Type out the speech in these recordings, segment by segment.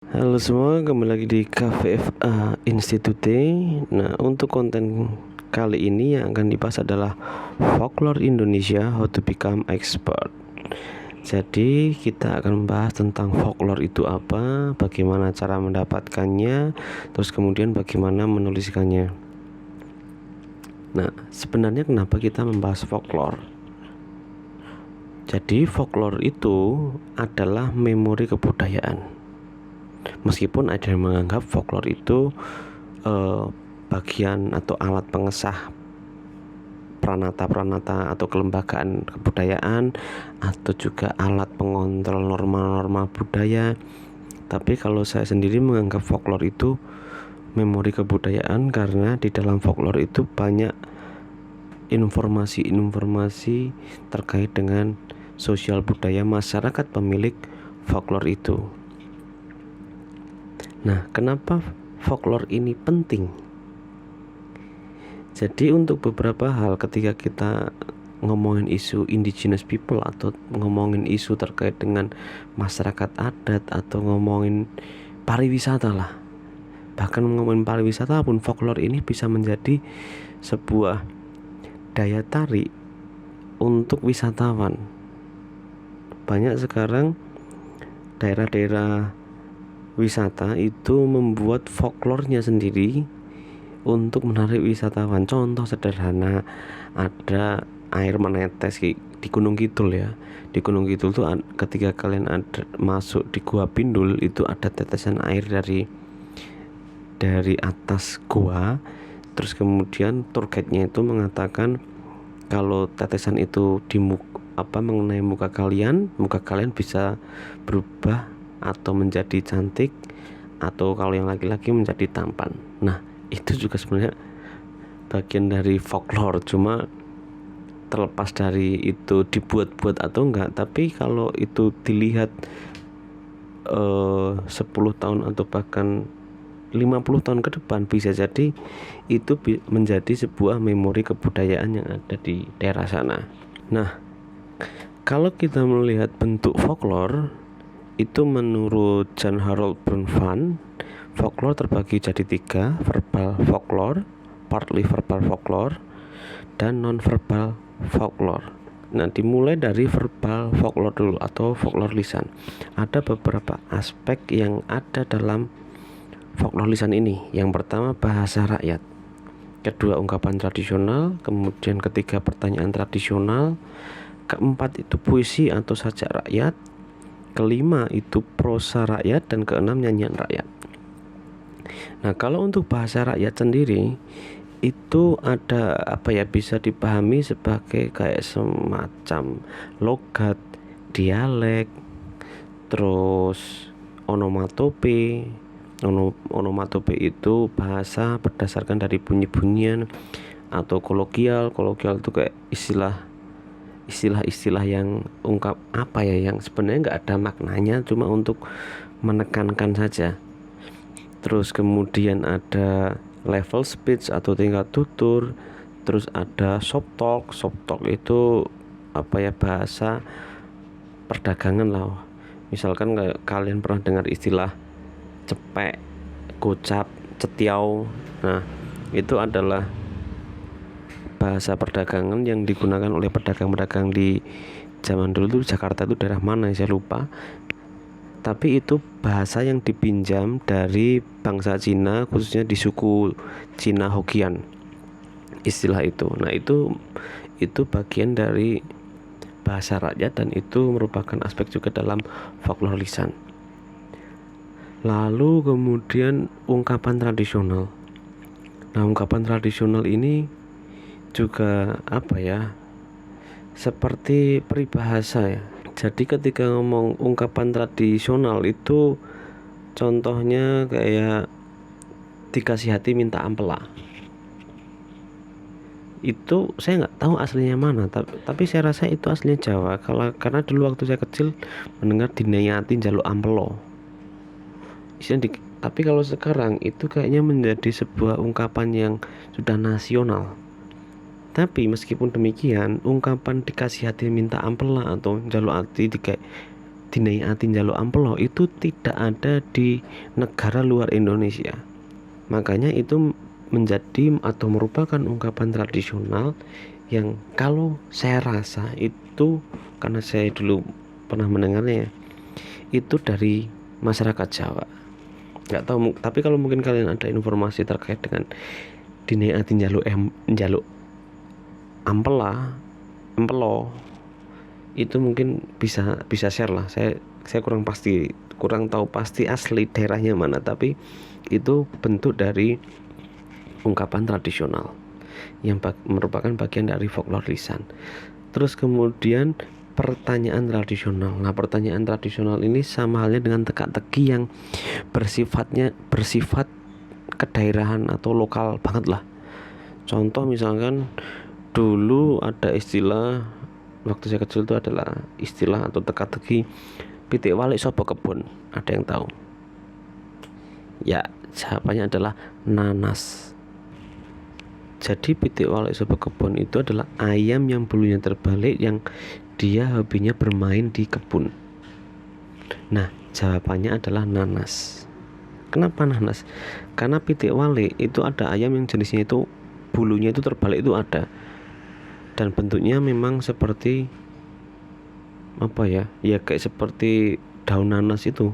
Halo semua, kembali lagi di KVFA Institute. Nah, untuk konten kali ini yang akan dibahas adalah folklore Indonesia, how to become expert. Jadi kita akan membahas tentang folklore itu apa, bagaimana cara mendapatkannya, terus kemudian bagaimana menuliskannya. Nah, sebenarnya kenapa kita membahas folklore? Jadi folklore itu adalah memori kebudayaan. Meskipun ada yang menganggap folklore itu bagian atau alat pengesah pranata-pranata atau kelembagaan kebudayaan, atau juga alat pengontrol norma-norma budaya. Tapi kalau saya sendiri menganggap folklore itu memori kebudayaan, karena di dalam folklore itu banyak informasi-informasi terkait dengan sosial budaya masyarakat pemilik folklore itu. Nah, kenapa folklore ini penting? Jadi untuk beberapa hal, ketika kita ngomongin isu indigenous people atau ngomongin isu terkait dengan masyarakat adat atau ngomongin pariwisata lah, bahkan ngomongin pariwisata pun folklore ini bisa menjadi sebuah daya tarik untuk wisatawan. Banyak sekarang daerah-daerah wisata itu membuat folklore-nya sendiri untuk menarik wisatawan. Contoh sederhana, ada air menetes di Gunung Kidul ya. Di Gunung Kidul tuh ketika kalian masuk di Gua Pindul, itu ada tetesan air dari atas gua. Terus kemudian tour guide-nya itu mengatakan kalau tetesan itu mengenai muka kalian bisa berubah atau menjadi cantik, atau kalau yang laki-laki menjadi tampan. Nah, itu juga sebenarnya bagian dari folklore. Cuma terlepas dari itu dibuat-buat atau enggak, tapi kalau itu dilihat 10 tahun atau bahkan 50 tahun ke depan, bisa jadi itu menjadi sebuah memori kebudayaan yang ada di daerah sana. Nah, kalau kita melihat bentuk folklore itu, menurut John Harold Brunfan, folklore terbagi jadi 3: verbal folklore, partly verbal folklore, dan non-verbal folklore. Nah, dimulai dari verbal folklore dulu atau folklore lisan. Ada beberapa aspek yang ada dalam folklore lisan ini. Yang pertama, bahasa rakyat. Kedua, ungkapan tradisional. Kemudian ketiga, pertanyaan tradisional. Keempat, itu puisi atau sajak rakyat. Kelima, itu prosa rakyat. Dan keenam, nyanyian rakyat. Nah, kalau untuk bahasa rakyat sendiri, itu ada bisa dipahami sebagai kayak semacam logat, dialek, terus onomatope. Onomatope itu bahasa berdasarkan dari bunyi-bunyian, atau kolokial itu kayak istilah-istilah yang yang sebenarnya nggak ada maknanya, cuma untuk menekankan saja. Terus kemudian ada level speech atau tingkat tutur. Terus ada soft talk itu bahasa perdagangan lah. Misalkan kalian pernah dengar istilah cepek, gocap, cetiau. Nah, itu adalah bahasa perdagangan yang digunakan oleh pedagang-pedagang di zaman dulu tuh. Jakarta itu daerah mana saya lupa, tapi itu bahasa yang dipinjam dari bangsa Cina, khususnya di suku Cina Hokkien, istilah itu. Nah, itu bagian dari bahasa rakyat, dan itu merupakan aspek juga dalam folklore lisan. Lalu kemudian ungkapan tradisional. Nah, ungkapan tradisional ini juga seperti peribahasa ya. Jadi ketika ngomong ungkapan tradisional itu, contohnya kayak dikasih hati minta ampela. Itu saya nggak tahu aslinya mana, tapi saya rasa itu aslinya Jawa. Karena dulu waktu saya kecil mendengar dinayati jaluk ampelo. Tapi kalau sekarang itu kayaknya menjadi sebuah ungkapan yang sudah nasional. Tapi meskipun demikian, ungkapan dikasih hati minta ampela atau jaluk hati Dinai ati njaluk ampelo itu tidak ada di negara luar Indonesia. Makanya itu menjadi atau merupakan ungkapan tradisional yang kalau saya rasa itu, karena saya dulu pernah mendengarnya, itu dari masyarakat Jawa. Nggak tahu, tapi kalau mungkin kalian ada informasi terkait dengan dinai ati njaluk ampelo itu mungkin bisa share lah. Saya kurang tahu pasti asli daerahnya mana, tapi itu bentuk dari ungkapan tradisional yang merupakan bagian dari folklore lisan. Terus kemudian pertanyaan tradisional. Nah, pertanyaan tradisional ini sama halnya dengan teka-teki yang bersifat kedaerahan atau lokal banget lah. Contoh misalkan dulu ada istilah waktu saya kecil itu adalah istilah atau teka-teki pitik walik sapa kebon. Ada yang tahu? Ya, jawabannya adalah nanas. Jadi pitik walik sapa kebon itu adalah ayam yang bulunya terbalik yang dia hobinya bermain di kebun. Nah, jawabannya adalah nanas. Kenapa nanas? Karena pitik walik itu ada ayam yang jenisnya itu bulunya itu terbalik itu ada. Dan bentuknya memang seperti apa ya? Ya kayak seperti daun nanas itu.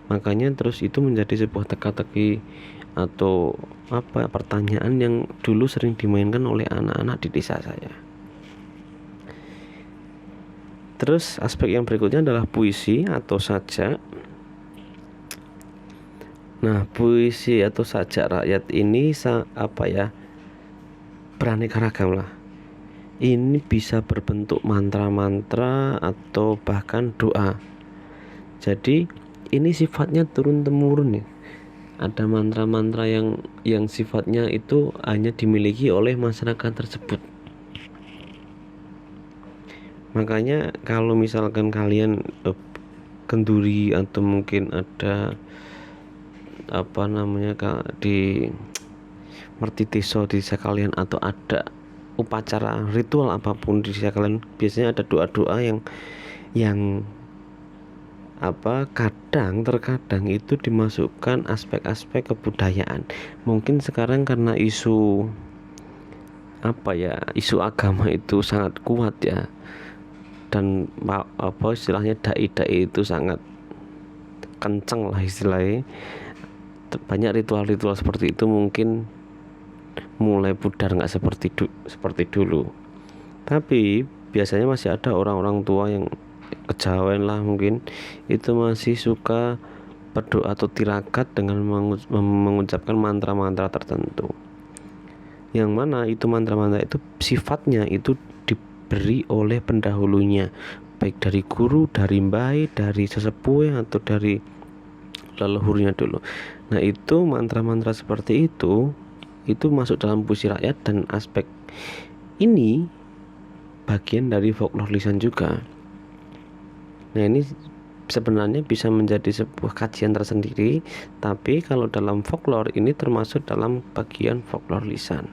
Makanya terus itu menjadi sebuah teka-teki atau pertanyaan yang dulu sering dimainkan oleh anak-anak di desa saya. Terus aspek yang berikutnya adalah puisi atau sajak. Nah, puisi atau sajak rakyat ini beraneka ragam lah. Ini bisa berbentuk mantra-mantra atau bahkan doa. Jadi ini sifatnya turun temurun ya. Ada mantra-mantra yang sifatnya itu hanya dimiliki oleh masyarakat tersebut. Makanya kalau misalkan kalian kenduri atau mungkin ada di mertitiso di desa kalian atau ada upacara ritual apapun di desa kalian, biasanya ada doa-doa yang terkadang itu dimasukkan aspek-aspek kebudayaan. Mungkin sekarang karena isu agama itu sangat kuat ya, dan istilahnya dai itu sangat kenceng lah istilahnya. Banyak ritual-ritual seperti itu mungkin mulai pudar, nggak seperti dulu. Tapi biasanya masih ada orang-orang tua yang kejawen lah mungkin, itu masih suka berdoa atau tirakat dengan mengucapkan mantra-mantra tertentu, yang mana itu mantra-mantra itu sifatnya itu diberi oleh pendahulunya, baik dari guru, dari mbai, dari sesepuh atau dari leluhurnya dulu. Nah, itu mantra-mantra seperti itu masuk dalam puisi rakyat, dan aspek ini bagian dari folklore lisan juga. Nah, ini sebenarnya bisa menjadi sebuah kajian tersendiri, tapi kalau dalam folklore ini termasuk dalam bagian folklore lisan.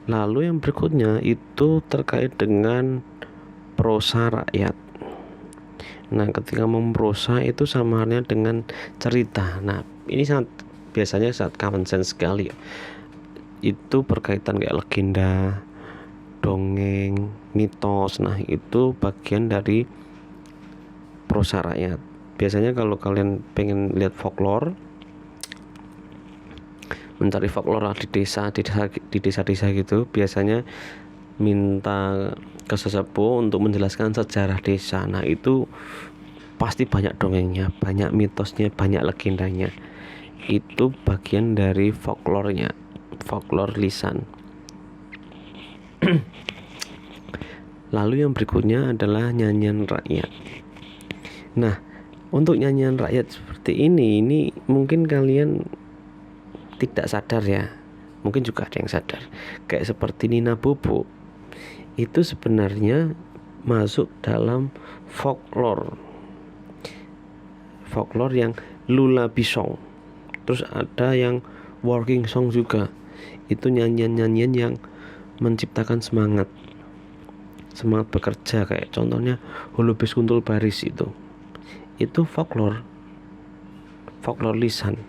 Lalu yang berikutnya itu terkait dengan prosa rakyat. Nah, ketika memprosa itu sama halnya dengan cerita. Nah, ini biasanya sangat common sense sekali. Itu berkaitan kayak legenda, dongeng, mitos. Nah, itu bagian dari prosa rakyat. Biasanya kalau kalian pengen lihat folklore, mencari folklore di desa-desa gitu, biasanya minta ke sesepuh untuk menjelaskan sejarah desa. Nah, itu pasti banyak dongengnya, banyak mitosnya, banyak legendanya. Itu bagian dari folklore-nya, folklore lisan. Lalu yang berikutnya adalah nyanyian rakyat. Nah, untuk nyanyian rakyat seperti ini mungkin kalian tidak sadar ya, mungkin juga ada yang sadar, kayak seperti Nina Bobo itu sebenarnya masuk dalam folklore yang lullaby song. Terus ada yang working song juga, itu nyanyian yang menciptakan semangat. semangat bekerja, kayak contohnya Holubis Kuntul Baris itu folklore lisan.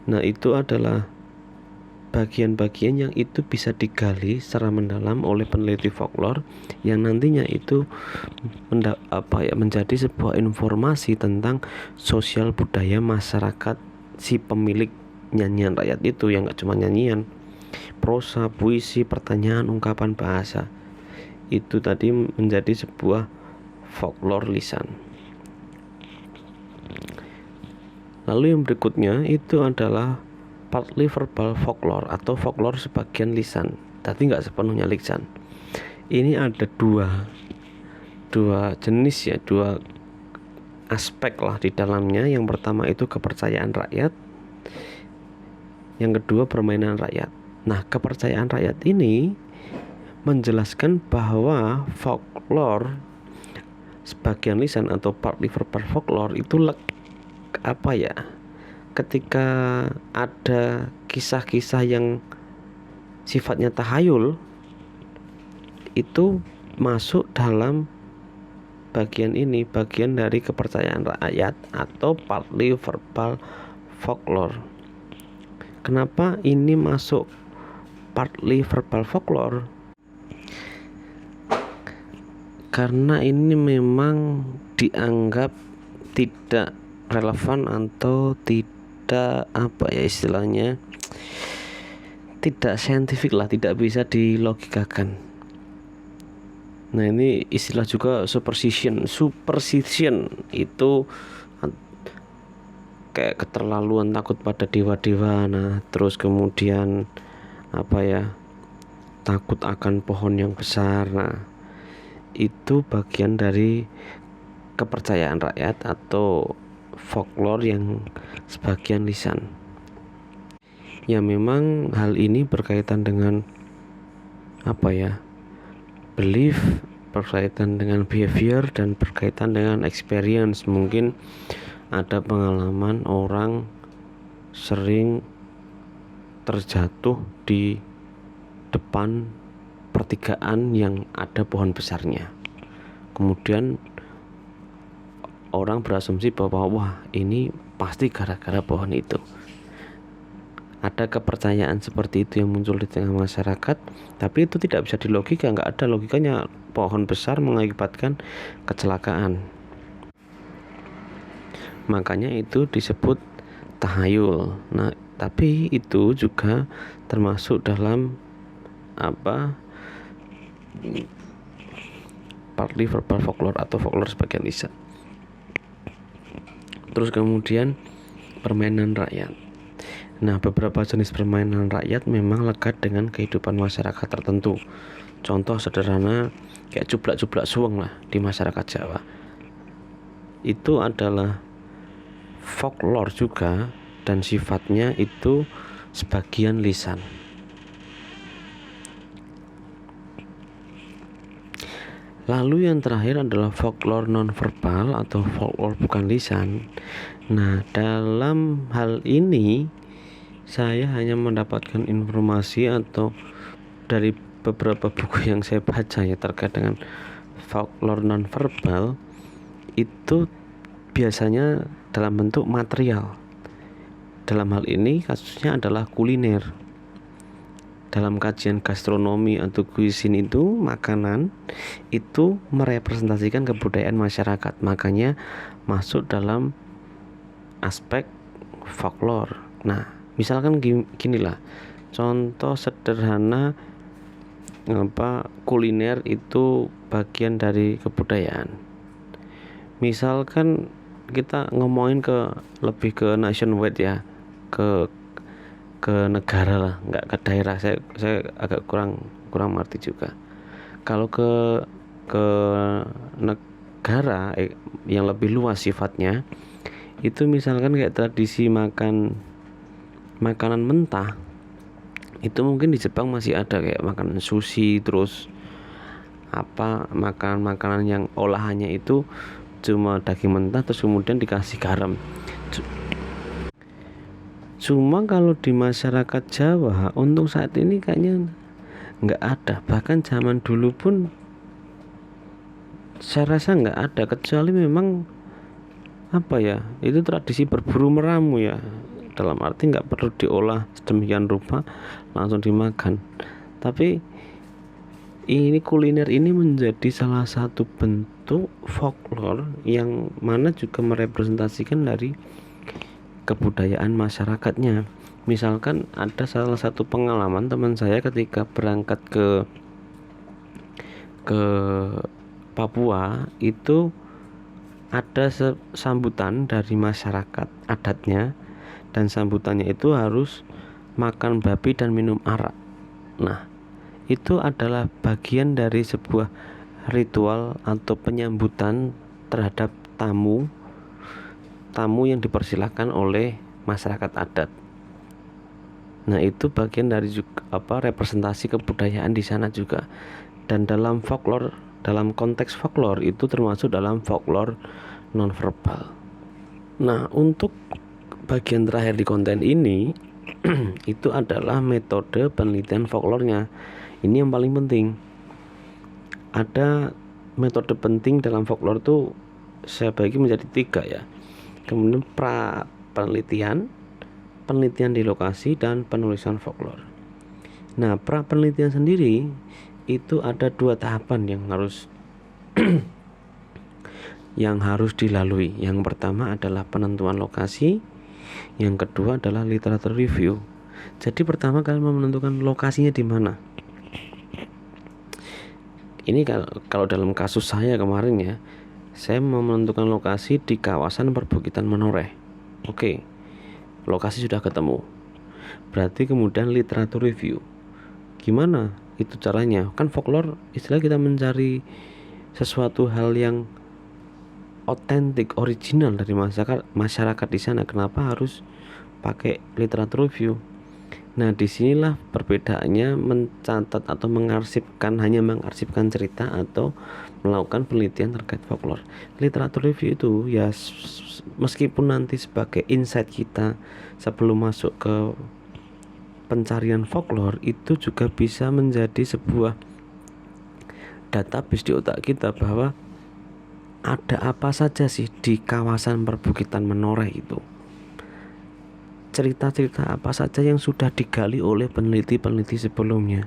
Nah, itu adalah bagian-bagian yang itu bisa digali secara mendalam oleh peneliti folklore yang nantinya itu menjadi sebuah informasi tentang sosial budaya masyarakat si pemilik nyanyian rakyat itu, yang gak cuma nyanyian, prosa, puisi, pertanyaan, ungkapan bahasa. Itu tadi menjadi sebuah folklore lisan. Lalu yang berikutnya itu adalah partly verbal folklore atau folklore sebagian lisan, tapi nggak sepenuhnya lisan. Ini ada dua jenis ya, dua aspek lah di dalamnya. Yang pertama itu kepercayaan rakyat, yang kedua permainan rakyat. Nah, kepercayaan rakyat ini menjelaskan bahwa folklore sebagian lisan atau partly verbal folklore itu ketika ada kisah-kisah yang sifatnya tahayul, itu masuk dalam bagian dari kepercayaan rakyat atau partly verbal folklore. Kenapa ini masuk partly verbal folklore? Karena ini memang dianggap tidak relevan atau tidak istilahnya tidak saintifik lah, tidak bisa dilogikakan. Nah, ini istilah juga superstition itu kayak keterlaluan, takut pada dewa-dewa. Nah, terus kemudian takut akan pohon yang besar. Nah, itu bagian dari kepercayaan rakyat atau folklore yang sebagian lisan. Ya, memang hal ini berkaitan dengan belief, berkaitan dengan behavior, dan berkaitan dengan experience. Mungkin ada pengalaman orang sering terjatuh di depan pertigaan yang ada pohon besarnya, kemudian orang berasumsi bahwa wah, ini pasti gara-gara pohon itu. Ada kepercayaan seperti itu yang muncul di tengah masyarakat, tapi itu tidak bisa dilogika, nggak ada logikanya pohon besar mengakibatkan kecelakaan. Makanya itu disebut tahayul. Nah, tapi itu juga termasuk dalam partly verbal folklore atau folklore sebagian lisan. Terus kemudian permainan rakyat. Nah, beberapa jenis permainan rakyat memang lekat dengan kehidupan masyarakat tertentu. Contoh sederhana kayak cublak-cublak suweng lah di masyarakat Jawa. Itu adalah folklore juga, dan sifatnya itu sebagian lisan. Lalu yang terakhir adalah folklore non-verbal atau folklore bukan lisan. Nah, dalam hal ini saya hanya mendapatkan informasi atau dari beberapa buku yang saya baca ya terkait dengan folklore non-verbal, itu biasanya dalam bentuk material. Dalam hal ini kasusnya adalah kuliner. Dalam kajian gastronomi atau cuisine itu, makanan itu merepresentasikan kebudayaan masyarakat, makanya masuk dalam aspek folklore. Nah, misalkan ginilah contoh sederhana kuliner itu bagian dari kebudayaan. Misalkan kita ngomongin lebih ke nationwide ya, ke negara lah, nggak ke daerah. Saya agak kurang mengerti juga. Kalau ke negara yang lebih luas sifatnya, itu misalkan kayak tradisi makanan mentah, itu mungkin di Jepang masih ada kayak makanan sushi, terus makanan yang olahannya itu cuma daging mentah terus kemudian dikasih garam. Cuma kalau di masyarakat Jawa untuk saat ini kayaknya nggak ada. Bahkan zaman dulu pun saya rasa nggak ada, kecuali memang apa ya, itu tradisi berburu meramu ya, dalam arti nggak perlu diolah sedemikian rupa langsung dimakan. Tapi ini kuliner ini menjadi salah satu bentuk folklore yang mana juga merepresentasikan dari kebudayaan masyarakatnya. Misalkan ada salah satu pengalaman teman saya ketika berangkat ke Papua, itu ada sambutan dari masyarakat adatnya, dan sambutannya itu harus makan babi dan minum arak. Nah, itu adalah bagian dari sebuah ritual atau penyambutan terhadap tamu yang dipersilakan oleh masyarakat adat. Nah, itu bagian dari juga representasi kebudayaan di sana juga. Dan dalam folklore, dalam konteks folklore itu termasuk dalam folklore nonverbal. Nah, untuk bagian terakhir di konten ini itu adalah metode penelitian folklornya. Ini yang paling penting. Ada metode penting dalam folklore itu saya bagi menjadi 3 ya. Kemudian penelitian di lokasi, dan penulisan folklore. Nah, penelitian sendiri itu ada 2 tahapan yang harus dilalui. Yang pertama adalah penentuan lokasi, yang kedua adalah literatur review. Jadi pertama kalian mau menentukan lokasinya di mana. Ini kalau dalam kasus saya kemarin ya, saya mau menentukan lokasi di kawasan perbukitan Menoreh. Oke, lokasi sudah ketemu. Berarti kemudian literatur review. Gimana itu caranya? Kan folklore istilah kita mencari sesuatu hal yang otentik, original dari masyarakat di sana. Kenapa harus pakai literatur review? Nah, disinilah perbedaannya mencatat atau hanya mengarsipkan cerita atau melakukan penelitian terkait folklore. Literatur review itu ya meskipun nanti sebagai insight kita sebelum masuk ke pencarian folklore, itu juga bisa menjadi sebuah database di otak kita bahwa ada apa saja sih di kawasan perbukitan Menoreh itu. Cerita-cerita apa saja yang sudah digali oleh peneliti-peneliti sebelumnya.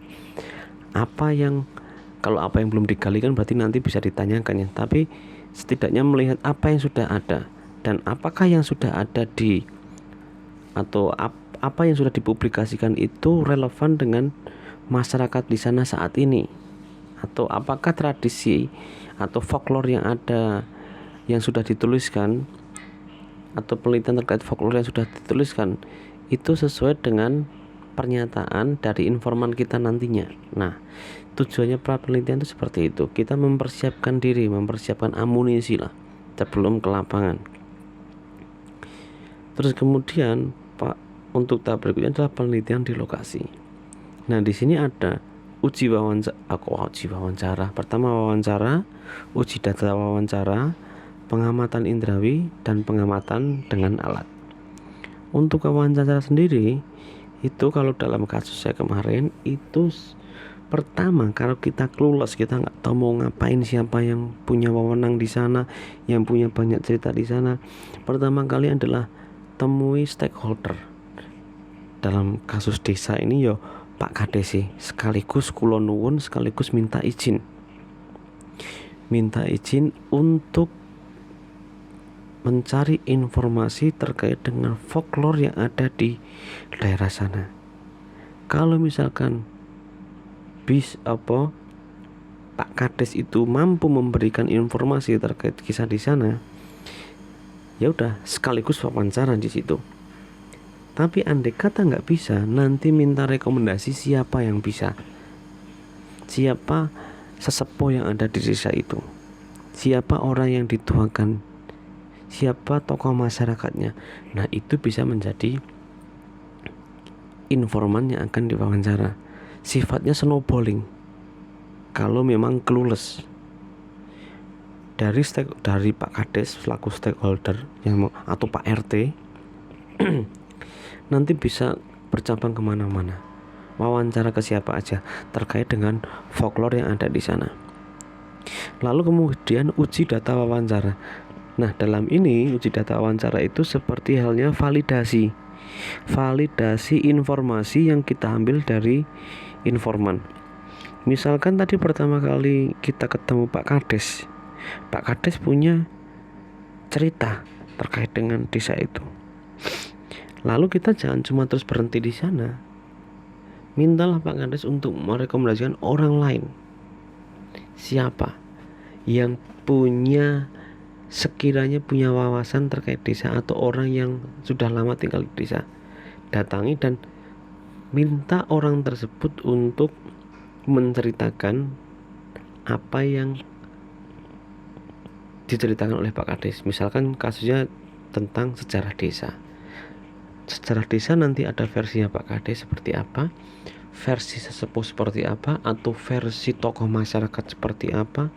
Kalau apa yang belum digali kan berarti nanti bisa ditanyakan ya. Tapi setidaknya melihat apa yang sudah ada, dan apakah yang sudah ada apa yang sudah dipublikasikan itu relevan dengan masyarakat di sana saat ini, atau apakah tradisi atau folklore yang ada yang sudah dituliskan atau penelitian terkait folklore yang sudah dituliskan itu sesuai dengan pernyataan dari informan kita nantinya. Nah, tujuannya penelitian itu seperti itu. Kita mempersiapkan diri, mempersiapkan amunisi lah sebelum ke lapangan. Terus kemudian untuk tahap berikutnya adalah penelitian di lokasi. Nah, di sini ada uji wawancara. Pertama wawancara, uji data wawancara, pengamatan indrawi, dan pengamatan dengan alat. Untuk wawancara sendiri itu kalau dalam kasus saya kemarin itu pertama, kalau kita clueless, kita nggak tahu mau ngapain, siapa yang punya wewenang di sana, yang punya banyak cerita di sana, pertama kali adalah temui stakeholder. Dalam kasus desa ini yo Pak Kades sekaligus kulon nuwun, sekaligus minta izin untuk mencari informasi terkait dengan folklore yang ada di daerah sana. Kalau misalkan Pak Kades itu mampu memberikan informasi terkait kisah di sana, ya udah sekaligus wawancara di situ. Tapi andai kata nggak bisa, nanti minta rekomendasi siapa yang bisa, siapa sesepuh yang ada di desa itu, siapa orang yang dituakan, siapa tokoh masyarakatnya. Nah, itu bisa menjadi informan yang akan diwawancara. Sifatnya snowballing kalau memang clueless. Dari Pak Kades selaku stakeholder atau Pak RT nanti bisa bercabang kemana-mana. wawancara ke siapa aja terkait dengan folklore yang ada di sana. Lalu kemudian uji data wawancara. Nah, dalam ini uji data wawancara itu seperti halnya validasi informasi yang kita ambil dari informan. Misalkan tadi pertama kali kita ketemu Pak Kades punya cerita terkait dengan desa itu. Lalu kita jangan cuma terus berhenti di sana. Mintalah Pak Kades untuk merekomendasikan orang lain. Siapa yang sekiranya punya wawasan terkait desa atau orang yang sudah lama tinggal di desa. Datangi dan minta orang tersebut untuk menceritakan apa yang diceritakan oleh Pak Kades. Misalkan kasusnya tentang sejarah desa. Sejarah desa nanti ada versinya Pak Kades seperti apa, versi sesepuh seperti apa, atau versi tokoh masyarakat seperti apa,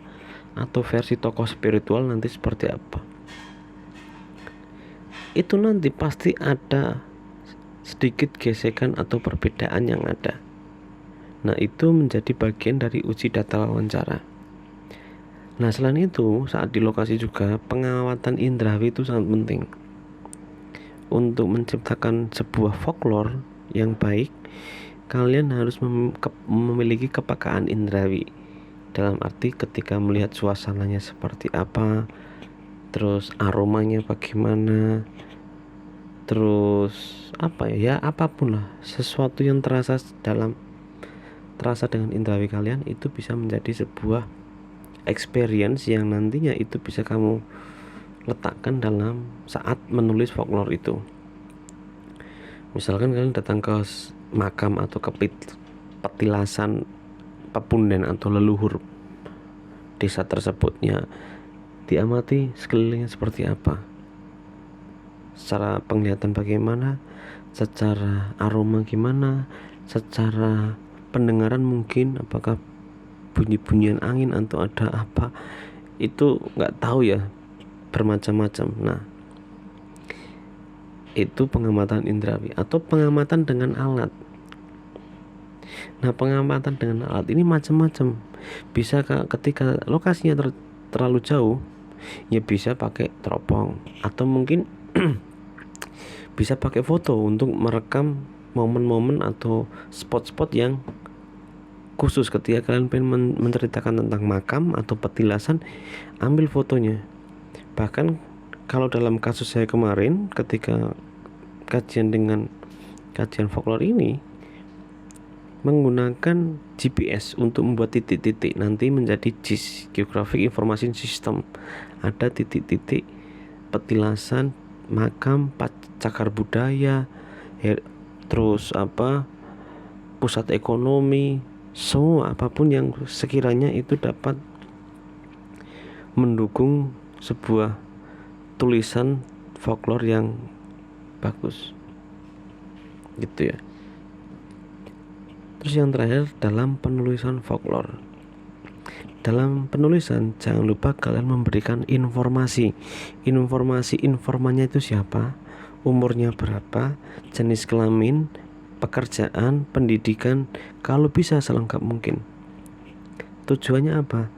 atau versi tokoh spiritual nanti seperti apa. Itu nanti pasti ada sedikit gesekan atau perbedaan yang ada. Nah, itu menjadi bagian dari uji data wawancara. Nah, selain itu, saat di lokasi juga pengamatan indrawi itu sangat penting. Untuk menciptakan sebuah folklore yang baik, kalian harus memiliki kepekaan indrawi. Dalam arti ketika melihat suasananya seperti apa, terus aromanya bagaimana, terus apapun lah, sesuatu yang terasa dengan indrawi kalian itu bisa menjadi sebuah experience yang nantinya itu bisa kamu letakkan dalam saat menulis folklore itu. Misalkan kalian datang ke makam atau ke petilasan pepunden atau leluhur desa tersebutnya, diamati sekelilingnya seperti apa, secara penglihatan bagaimana, secara aroma gimana, secara pendengaran mungkin apakah bunyi-bunyian angin atau ada apa, itu nggak tahu ya, bermacam-macam. Nah, itu pengamatan indrawi atau pengamatan dengan alat. Nah, pengamatan dengan alat ini macam-macam. Bisa ketika lokasinya terlalu jauh, ya bisa pakai teropong atau mungkin bisa pakai foto untuk merekam momen-momen atau spot-spot yang khusus. Ketika kalian pengen menceritakan tentang makam atau petilasan, ambil fotonya. Bahkan kalau dalam kasus saya kemarin ketika kajian folklore ini menggunakan GPS untuk membuat titik-titik, nanti menjadi GIS, Geographic Information System. Ada titik-titik petilasan, makam, cagar budaya, terus pusat ekonomi, semua apapun yang sekiranya itu dapat mendukung sebuah tulisan folklore yang bagus, gitu ya. Terus yang terakhir, dalam penulisan folklore, dalam penulisan jangan lupa kalian memberikan informasi informannya itu siapa, umurnya berapa, jenis kelamin, pekerjaan, pendidikan, kalau bisa selengkap mungkin. Tujuannya apa?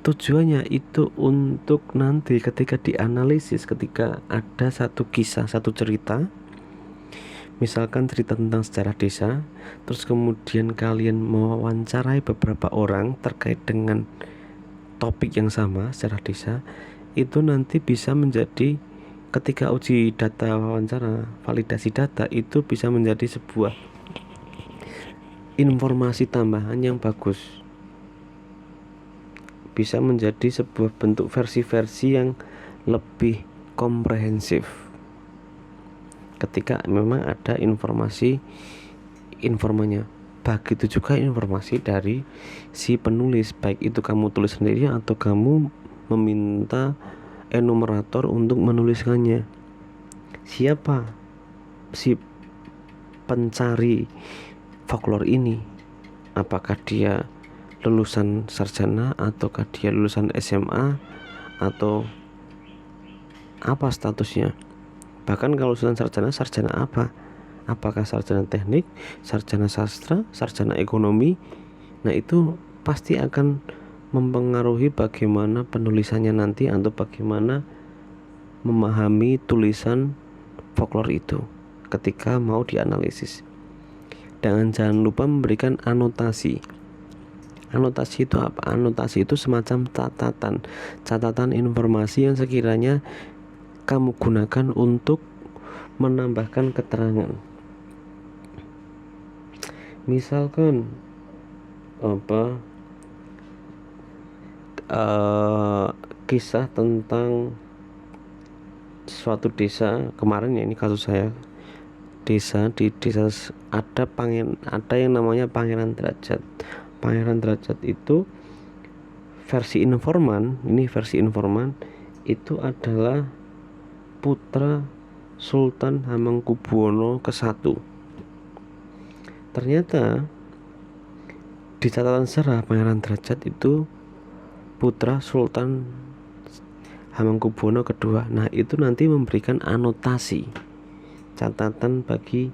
Tujuannya itu untuk nanti ketika dianalisis, ketika ada satu kisah, satu cerita, misalkan cerita tentang sejarah desa, terus kemudian kalian mewawancarai beberapa orang terkait dengan topik yang sama, sejarah desa, itu nanti bisa menjadi, ketika uji data wawancara, validasi data, itu bisa menjadi sebuah informasi tambahan yang bagus, bisa menjadi sebuah bentuk versi-versi yang lebih komprehensif ketika memang ada informannya. Begitu juga informasi dari si penulis, baik itu kamu tulis sendiri atau kamu meminta enumerator untuk menuliskannya. Siapa si pencari folklore ini? Apakah dia lulusan sarjana ataukah dia lulusan SMA atau apa statusnya? Bahkan kalau lulusan sarjana apa? apakah sarjana teknik, sarjana sastra, sarjana ekonomi. Nah itu pasti akan mempengaruhi bagaimana penulisannya nanti atau bagaimana memahami tulisan folklore itu ketika mau dianalisis. Dan jangan lupa memberikan anotasi. Anotasi itu apa? Anotasi itu semacam catatan informasi yang sekiranya kamu gunakan untuk menambahkan keterangan. Misalkan kisah tentang suatu desa kemarin ya, ini kasus saya. Di desa ada yang namanya Pangeran Derajat. Pangeran Derajat itu versi informan itu adalah putra Sultan Hamengkubuwono ke-1. Ternyata di catatan sejarah Pangeran Derajat itu putra Sultan Hamengkubuwono ke-2. Nah itu nanti memberikan anotasi, catatan bagi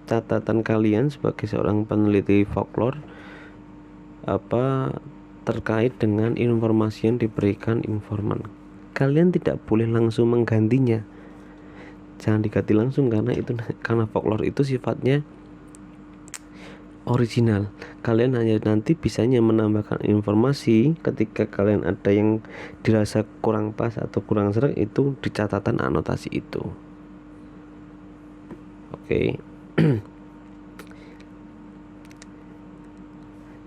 catatan kalian sebagai seorang peneliti folklore terkait dengan informasi yang diberikan informan. Kalian tidak boleh langsung menggantinya, jangan diganti langsung karena folklore itu sifatnya original. Kalian hanya nanti bisanya menambahkan informasi ketika kalian ada yang dirasa kurang pas atau kurang serak, itu di catatan anotasi itu. Oke.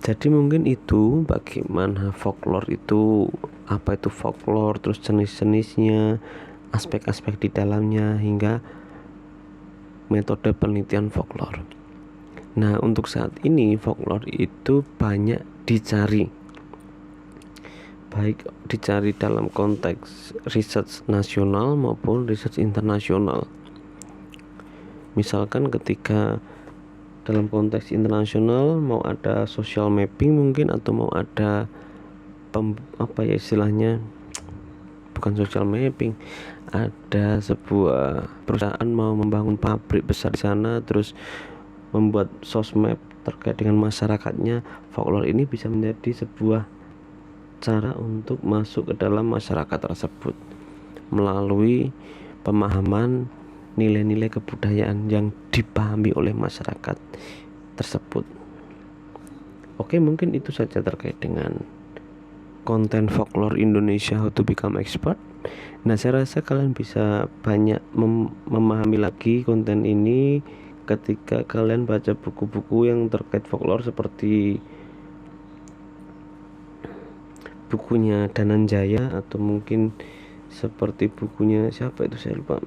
Jadi mungkin itu bagaimana folklore itu, apa itu folklore, terus jenis-jenisnya, aspek-aspek di dalamnya, hingga metode penelitian folklore. Nah untuk saat ini folklore itu banyak dicari, baik dicari dalam konteks research nasional maupun research internasional. Misalkan ketika dalam konteks internasional mau ada social mapping mungkin, atau mau ada istilahnya bukan social mapping, ada sebuah perusahaan mau membangun pabrik besar di sana, terus membuat sosmap terkait dengan masyarakatnya. Folklore ini bisa menjadi sebuah cara untuk masuk ke dalam masyarakat tersebut melalui pemahaman nilai-nilai kebudayaan yang dipahami oleh masyarakat tersebut. Oke, mungkin itu saja terkait dengan konten folklore Indonesia How to Become Expert. Nah saya rasa kalian bisa banyak memahami lagi konten ini ketika kalian baca buku-buku yang terkait folklore, seperti bukunya Dananjaya, atau mungkin seperti bukunya siapa itu, saya lupa,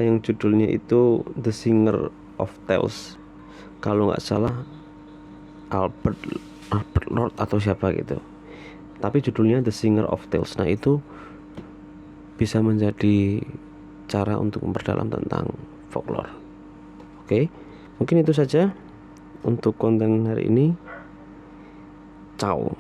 yang judulnya itu The Singer of Tales, kalau nggak salah Albert Lord atau siapa gitu, tapi judulnya The Singer of Tales. Nah itu bisa menjadi cara untuk memperdalam tentang folklore. Oke, mungkin itu saja untuk konten hari ini. Ciao.